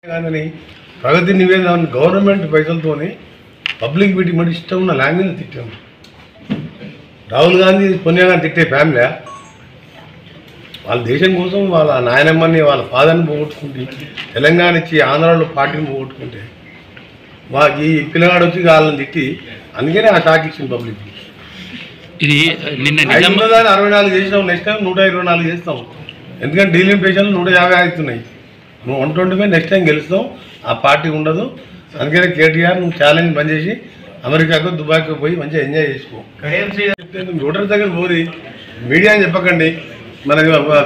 కానీ ప్రగతి నివేదన government పైసలతోని public meeting మరి ఇష్టం ఉన్న లాంగ్వేజ్ తిట్టాము. రాహుల్ గాంధీ సోనియా గాంధీ తిట్టే ఫ్యామిలీ వాళ్ళ దేశం కోసం వాళ్ళ నాయనమ్మని వాళ్ళ ఫాదర్ని పోగొట్టుకుంటే తెలంగాణ ఇచ్చి ఆంధ్రాలో పార్టీని పోగొట్టుకుంటే మాకు ఈ పిల్లగాడు వచ్చి వాళ్ళని తిట్టి అందుకనే ఆ షాక్ ఇచ్చింది పబ్లిక్. ఇది నిన్న 64 చేసినాం, నెక్స్ట్ టైం 124 చేస్తాం. ఎందుకంటే డీలిమిటేషన్లు 150 అవుతున్నాయి. నువ్వు 125 నెక్స్ట్ టైం గెలుస్తాం, ఆ పార్టీ ఉండదు. అందుకనే కేటీఆర్ నువ్వు ఛాలెంజ్ బంద్ చేసి అమెరికాకు దుబాయ్కి పోయి మంచిగా ఎంజాయ్ చేసుకో. ఓటర్ దగ్గర పోయి మీడియా అని చెప్పకండి, మన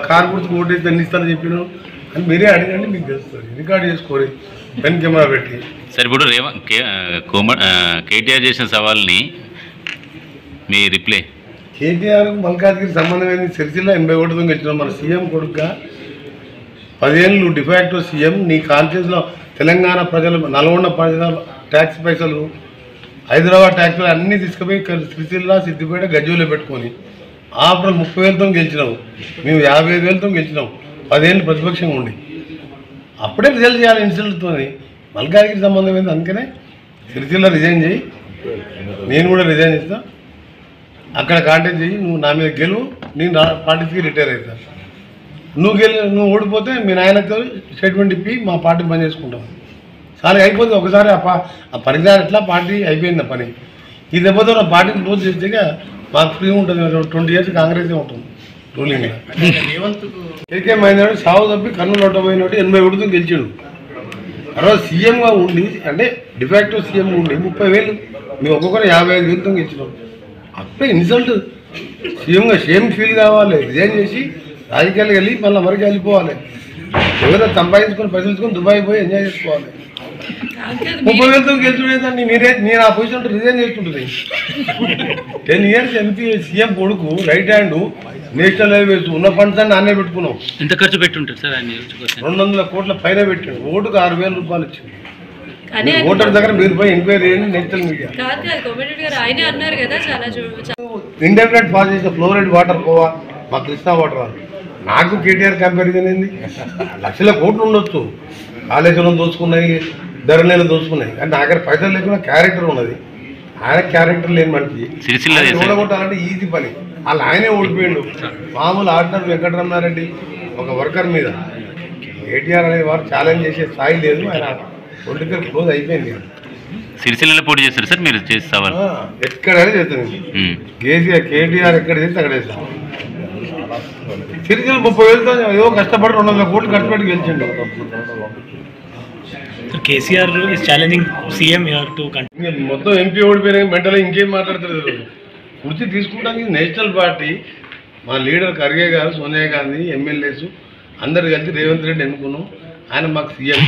కార్ గుర్తుకు ఓటేస్తే ఎన్ని ఇస్తారని చెప్పినావు అని మీరే అడగండి, మీకు తెలుస్తుంది. రికార్డు చేసుకోండి పెన్ కెమెరా పెట్టి. సరే, ఇప్పుడు కేటీఆర్ చేసిన సవాల్ని మీ రిప్లై. కేటీఆర్ మల్కాజ్గిరి సంబంధమైన సిరిసిల్ల 80 ఓటుతో గెలిచినావు. మన సీఎం కొడుకుగా 10 ఏళ్ళు నువ్వు డిఫాక్టో సీఎం. నీ కాన్షియస్లో తెలంగాణ ప్రజలు, నల్గొండ ప్రజల ట్యాక్స్ పైసలు, హైదరాబాద్ ట్యాక్స్లు అన్నీ తీసుకుపోయి సిరిసిల్ల, సిద్దిపేట, గజ్వేల్లో పెట్టుకొని ఆఫ్టర్ 30,000తో గెలిచినావు. మేము 55,000తో గెలిచినాం. 10 ఏళ్ళు ప్రతిపక్షంగా ఉండి అప్పుడే రిజల్ట్ చేయాలి ఇన్సిడెంట్తో. మల్కాజ్గిరి సంబంధం ఏంది, అందుకనే సిరిసిల్ల రిజైన్ చేయి, నేను కూడా రిజైన్ చేస్తా. అక్కడ కాంటాక్ట్ చేయి, నువ్వు నా మీద గెలువు, నేను పార్టీకి రిటైర్ అవుతా. నువ్వు ఓడిపోతే మీ నాయనతో స్టేట్మెంట్ ఇప్పి మా పార్టీ పని చేసుకుంటాం. చాలా అయిపోతుంది ఒకసారి ఆ పరిజ్ఞానం ఎట్లా పార్టీ అయిపోయింది ఆ పని. ఈ దెబ్బతో నా పార్టీని క్లోజ్ చేస్తే మాకు ఫ్రీ ఉంటుంది. 20 ఇయర్స్ కాంగ్రెస్ ఉంటుంది రూలింగ్. కేకే మైనాడు సాగు తప్పి కన్నులు ఒట్టబోయినట్టు 80 ఓటుతో గెలిచాడు. తర్వాత సీఎంగా ఉండి, అంటే డిఫాక్టివ్ సీఎంగా ఉండి 30,000 మేము ఒక్కొక్కరు 55,000తో గెలిచినాం. అప్పుడే ఇన్సల్ట్. సీఎంగా సేమ్ ఫీల్ కావాలి, రిజైన్ చేసి రాజకీయాలు వెళ్ళి మళ్ళీ అమెరికా వెళ్ళిపోవాలి. ఏదైనా సంపాదించుకొని పైసలు తీసుకొని దుబాయ్ పోయి ఎంజాయ్ చేసుకోవాలి. 30,000తో గెలుచుడేదండి. నేను ఆ పొజిషన్ రిజైన్ చేసుకుంటుంది. 10 ఇయర్స్ ఎంపీ సీఎం కొడుకు, రైట్ హ్యాండ్, నేషనల్ హైవేస్ ఉన్న ఫండ్స్ అన్ని నాన్నే పెట్టుకున్నాం. ఎంత ఖర్చు పెట్టుంటారు సార్? 200 కోట్ల పైన పెట్టాడు. ఓటుకు 6,000 రూపాయలు ఇచ్చింది. ఓటర్ దగ్గర మీరు పోయి ఎంక్వైరీ చేయండి. నేషనల్ మీడియా ఇండెఫినెట్ పాస్ చేసిన ఫ్లోరైడ్ వాటర్ పోవా, మా కృష్ణా వాటర్ రాదు. నాకు కేటీఆర్ కంపారిజన్ ఏంది? లక్షల కోట్లు ఉండొచ్చు, కాళేశ్వరం దోచుకున్నాయి, ధరనేలు దోచుకున్నాయి, కానీ నా దగ్గర పైసలు లేకుండా క్యారెక్టర్ ఉన్నది. ఆయన క్యారెక్టర్ లేని మనిషి ఓడగొట్టాలంటే ఈజీ పని. వాళ్ళు ఆయనే ఓడిపోయిండు. మామూలు ఆర్డినరీ వెంకటరమణారెడ్డి ఒక వర్కర్ మీద. కేటీఆర్ అనే వారు ఛాలెంజ్ చేసే స్థాయి లేదు. ఆయన పొలిటికల్ క్లోజ్ అయిపోయింది. సిరిసిల్లలో పోటీ చేస్తారు సార్ మీరు చేస్తావా? ఎక్కడైనా చేస్తాను. కేటీఆర్ ఎక్కడ చేస్తే అక్కడ చేస్తాను. సిరిసిల్ల 30,000తో ఏదో కష్టపడి 200 కోట్లు కష్టపడి గెలిచిండు. కేసీఆర్ ఇస్ ఛాలెంజింగ్ సీఎం టు మొత్తం ఎంపీ ఓడిపోయినా మెంటల్ ఇంకేం మాట్లాడుతుంది. కుర్చీ తీసుకుంటానికి నేషనల్ పార్టీ, మా లీడర్ ఖర్గే గారు, సోనియా గాంధీ, ఎమ్మెల్యేస్ అందరు కలిసి రేవంత్ రెడ్డి ఎన్నుకున్నాం. ఆయన మాకు సీఎం.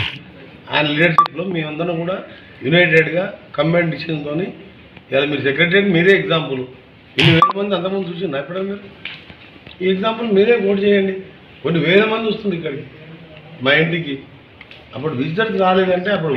ఆయన లీడర్షిప్లో మేమందరం కూడా యునైటెడ్గా కంబైన్ డిసిషన్తో ఇలా మీరు సెక్రటరీ మీరే ఎగ్జాంపుల్. 1,000 మంది అంతమంది చూసింది ఎప్పుడైనా మీరు ఈ ఎగ్జాంపుల్ మీరే ఓటు చేయండి. కొన్ని వేల మంది వస్తుంది ఇక్కడికి మా ఇంటికి. అప్పుడు విజిటర్స్ రాలేదంటే అప్పుడు